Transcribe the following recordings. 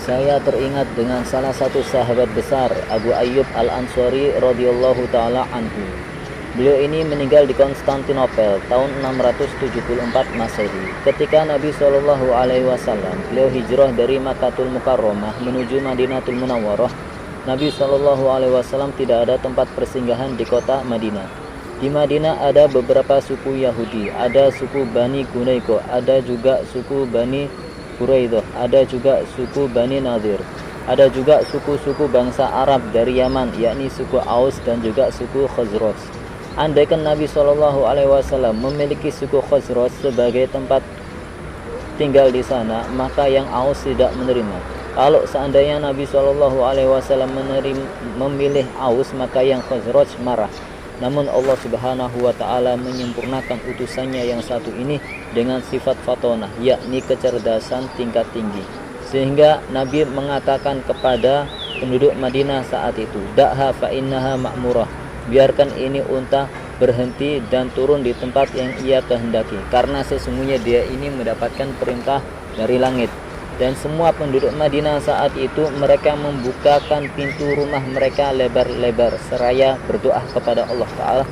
Saya teringat dengan salah satu sahabat besar, Abu Ayyub Al-Ansari radhiyallahu taala anhu. Beliau ini meninggal di Konstantinopel tahun 674 Masehi. Ketika Nabi Shallallahu alaihi wasallam beliau hijrah dari Makkahul Mukarramah menuju Madinatul Munawwarah, Nabi Shallallahu alaihi wasallam tidak ada tempat persinggahan di kota Madinah. Di Madinah ada beberapa suku Yahudi, ada suku Bani Gunayko, ada juga suku Bani Quraidah, ada juga suku Bani Nadir, ada juga suku-suku bangsa Arab dari Yaman, yakni suku Aus dan juga suku Khazraj. Andaikan Nabi Shallallahu alaihi wasallam memiliki suku Khazraj sebagai tempat tinggal di sana, maka yang Aus tidak menerima. Kalau seandainya Nabi Shallallahu alaihi wasallam memilih Aus, maka yang Khazraj marah. Namun Allah Subhanahu wa taala menyempurnakan utusannya yang satu ini dengan sifat fatonah, yakni kecerdasan tingkat tinggi. Sehingga Nabi mengatakan kepada penduduk Madinah saat itu, "Da'ha fa innaha ma'murah." Biarkan ini unta berhenti dan turun di tempat yang ia kehendaki, karena sesungguhnya dia ini mendapatkan perintah dari langit. Dan semua penduduk Madinah saat itu mereka membukakan pintu rumah mereka lebar-lebar seraya berdoa kepada Allah Ta'ala,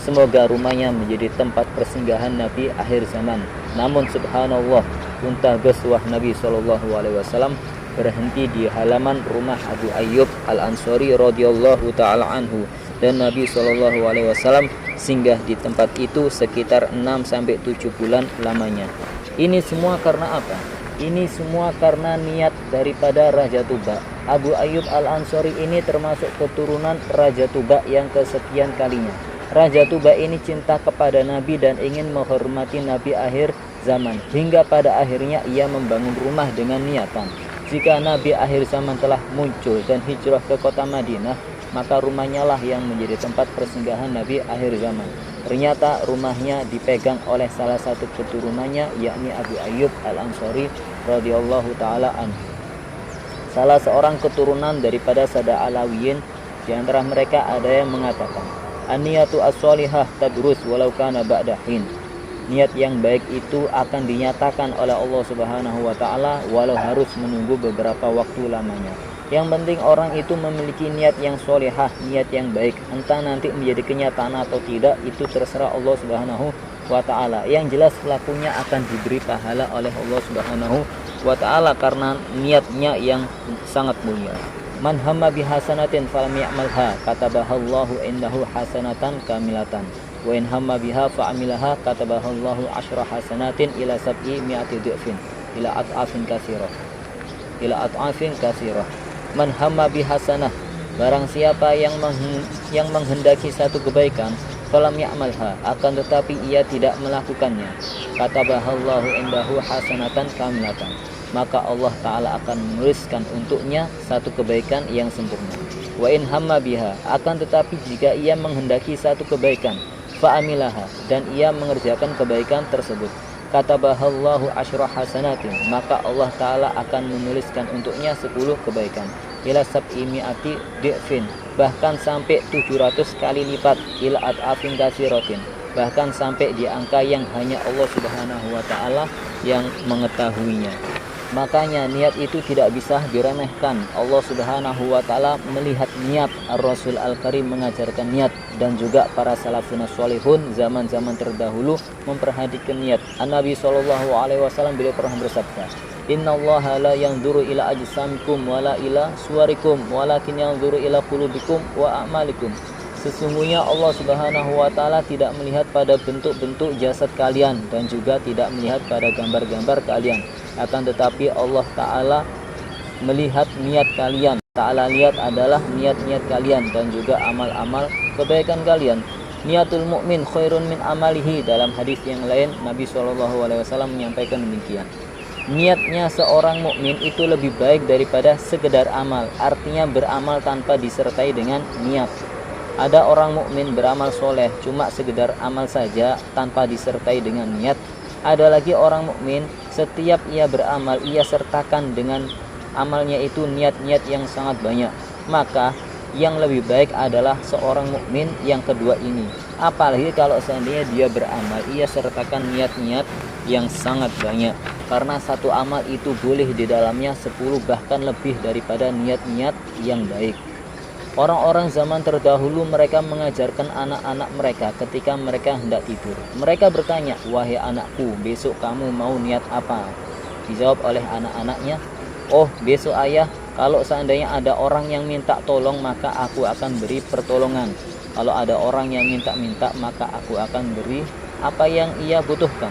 semoga rumahnya menjadi tempat persinggahan Nabi akhir zaman. Namun subhanallah, unta geswah Nabi SAW berhenti di halaman rumah Abu Ayyub Al-Ansari radhiyallahu ta'ala anhu, dan Nabi SAW singgah di tempat itu sekitar 6-7 bulan lamanya. Ini semua karena apa? Ini semua karena niat daripada Raja Tuba. Abu Ayyub Al-Ansari ini termasuk keturunan Raja Tuba yang kesekian kalinya. Raja Tuba ini cinta kepada Nabi dan ingin menghormati Nabi akhir zaman. Hingga pada akhirnya ia membangun rumah dengan niatan, jika Nabi akhir zaman telah muncul dan hijrah ke kota Madinah, maka rumahnya lah yang menjadi tempat persinggahan Nabi akhir zaman. Ternyata rumahnya dipegang oleh salah satu keturunannya, yakni Abu Ayyub Al-Ansari radhiyallahu taala anhu. Salah seorang keturunan daripada Sada Alawiyin. Di antara mereka ada yang mengatakan, "An-niyatu as-shalihah tadrus walau kana ba'da hin." Niat yang baik itu akan dinyatakan oleh Allah Subhanahu wa taala walau harus menunggu beberapa waktu lamanya. Yang penting orang itu memiliki niat yang sholihah, niat yang baik. Entah nanti menjadi kenyataan atau tidak, itu terserah Allah Subhanahu wa ta'ala. Yang jelas pelakunya akan diberi pahala oleh Allah Subhanahu wa ta'ala karena niatnya yang sangat mulia. Man hamma bihasanatin falam ya'malha katabahallahu indahu hasanatan kamilatan, wa in hamma biha fa'amilaha katabahallahu asyra hasanatin ila sab'i mi'ati du'fin ila at'afin kasirah. Man hamma bihasanah, barang siapa yang menghendaki satu kebaikan, falam ya'malha, akan tetapi ia tidak melakukannya, katabahallahu indahu hasanatan kamilatan, maka Allah Ta'ala akan menuliskan untuknya satu kebaikan yang sempurna. Wa in hamma biha, akan tetapi jika ia menghendaki satu kebaikan, fa'amilaha, dan ia mengerjakan kebaikan tersebut, katabahallahu asyra hasanatin, maka Allah Ta'ala akan menuliskan untuknya 10 kebaikan, ila sab'i mi'ati di'fin, bahkan sampai 700 kali lipat, ila at'afin kasiratin, bahkan sampai di angka yang hanya Allah Subhanahu wa ta'ala yang mengetahuinya. Makanya niat itu tidak bisa diremehkan. Allah Subhanahu wa ta'ala melihat niat. Ar-Rasul Al-Karim mengajarkan niat, dan juga para salafun sholihun zaman-zaman terdahulu memperhatikan niat. An-Nabi SAW beliau pernah bersabda, "Innallaha la yanzuru ila ajsamikum wala ila suwarikum walakin yanzuru ila qulubikum wa a'malikum." Sesungguhnya Allah Subhanahu wa ta'ala tidak melihat pada bentuk-bentuk jasad kalian dan juga tidak melihat pada gambar-gambar kalian, akan tetapi Allah Ta'ala melihat niat kalian. Ta'ala lihat adalah niat-niat kalian dan juga amal-amal kebaikan kalian. Niatul mukmin khairun min amalihi. Dalam hadis yang lain Nabi SAW menyampaikan demikian. Niatnya seorang mukmin itu lebih baik daripada sekedar amal, artinya beramal tanpa disertai dengan niat. Ada orang mukmin beramal soleh cuma sekedar amal saja tanpa disertai dengan niat. Ada lagi orang mukmin setiap ia beramal ia sertakan dengan amalnya itu niat-niat yang sangat banyak. Maka yang lebih baik adalah seorang mukmin yang kedua ini. Apalagi kalau seandainya dia beramal ia sertakan niat-niat yang sangat banyak. karena satu amal itu boleh di dalamnya 10 bahkan lebih daripada niat-niat yang baik. Orang-orang zaman terdahulu mereka mengajarkan anak-anak mereka ketika mereka hendak tidur. Mereka bertanya, "Wahai anakku, besok kamu mau niat apa?" Dijawab oleh anak-anaknya, "Oh, besok ayah, kalau seandainya ada orang yang minta tolong maka aku akan beri pertolongan. Kalau ada orang yang minta-minta maka aku akan beri apa yang ia butuhkan.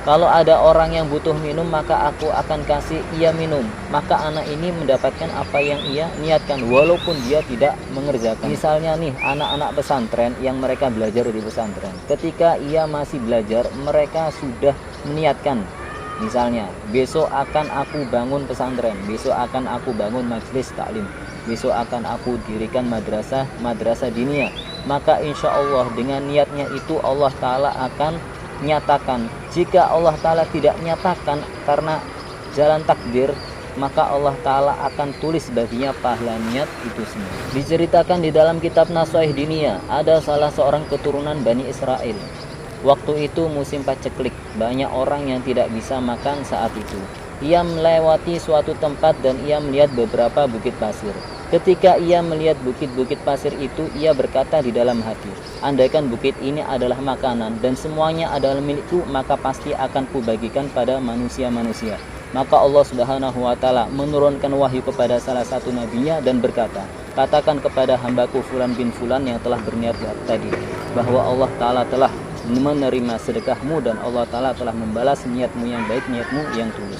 Kalau ada orang yang butuh minum maka aku akan kasih ia minum." Maka anak ini mendapatkan apa yang ia niatkan walaupun dia tidak mengerjakan. Misalnya nih, anak-anak pesantren yang mereka belajar di pesantren, ketika ia masih belajar mereka sudah meniatkan, misalnya, besok akan aku bangun pesantren, besok akan aku bangun majelis taklim, besok akan aku dirikan madrasah diniyah. Maka insya Allah dengan niatnya itu Allah Ta'ala akan nyatakan. Jika Allah Ta'ala tidak nyatakan karena jalan takdir, maka Allah Ta'ala akan tulis baginya pahala niat itu semua. Diceritakan di dalam kitab Nasha'ih Diniyah, ada salah seorang keturunan Bani Israel. Waktu itu musim paceklik, banyak orang yang tidak bisa makan saat itu. Ia melewati suatu tempat dan ia melihat beberapa bukit pasir. Ketika ia melihat bukit-bukit pasir itu, ia berkata di dalam hati, "Andaikan bukit ini adalah makanan dan semuanya adalah milikku, maka pasti akan kubagikan pada manusia-manusia." Maka Allah Subhanahu wa Ta'ala menurunkan wahyu kepada salah satu nabinya dan berkata, "Katakan kepada hambaku Fulan bin Fulan yang telah berniat tadi, bahwa Allah Ta'ala telah menerima sedekahmu dan Allah Ta'ala telah membalas niatmu yang baik, niatmu yang tulus."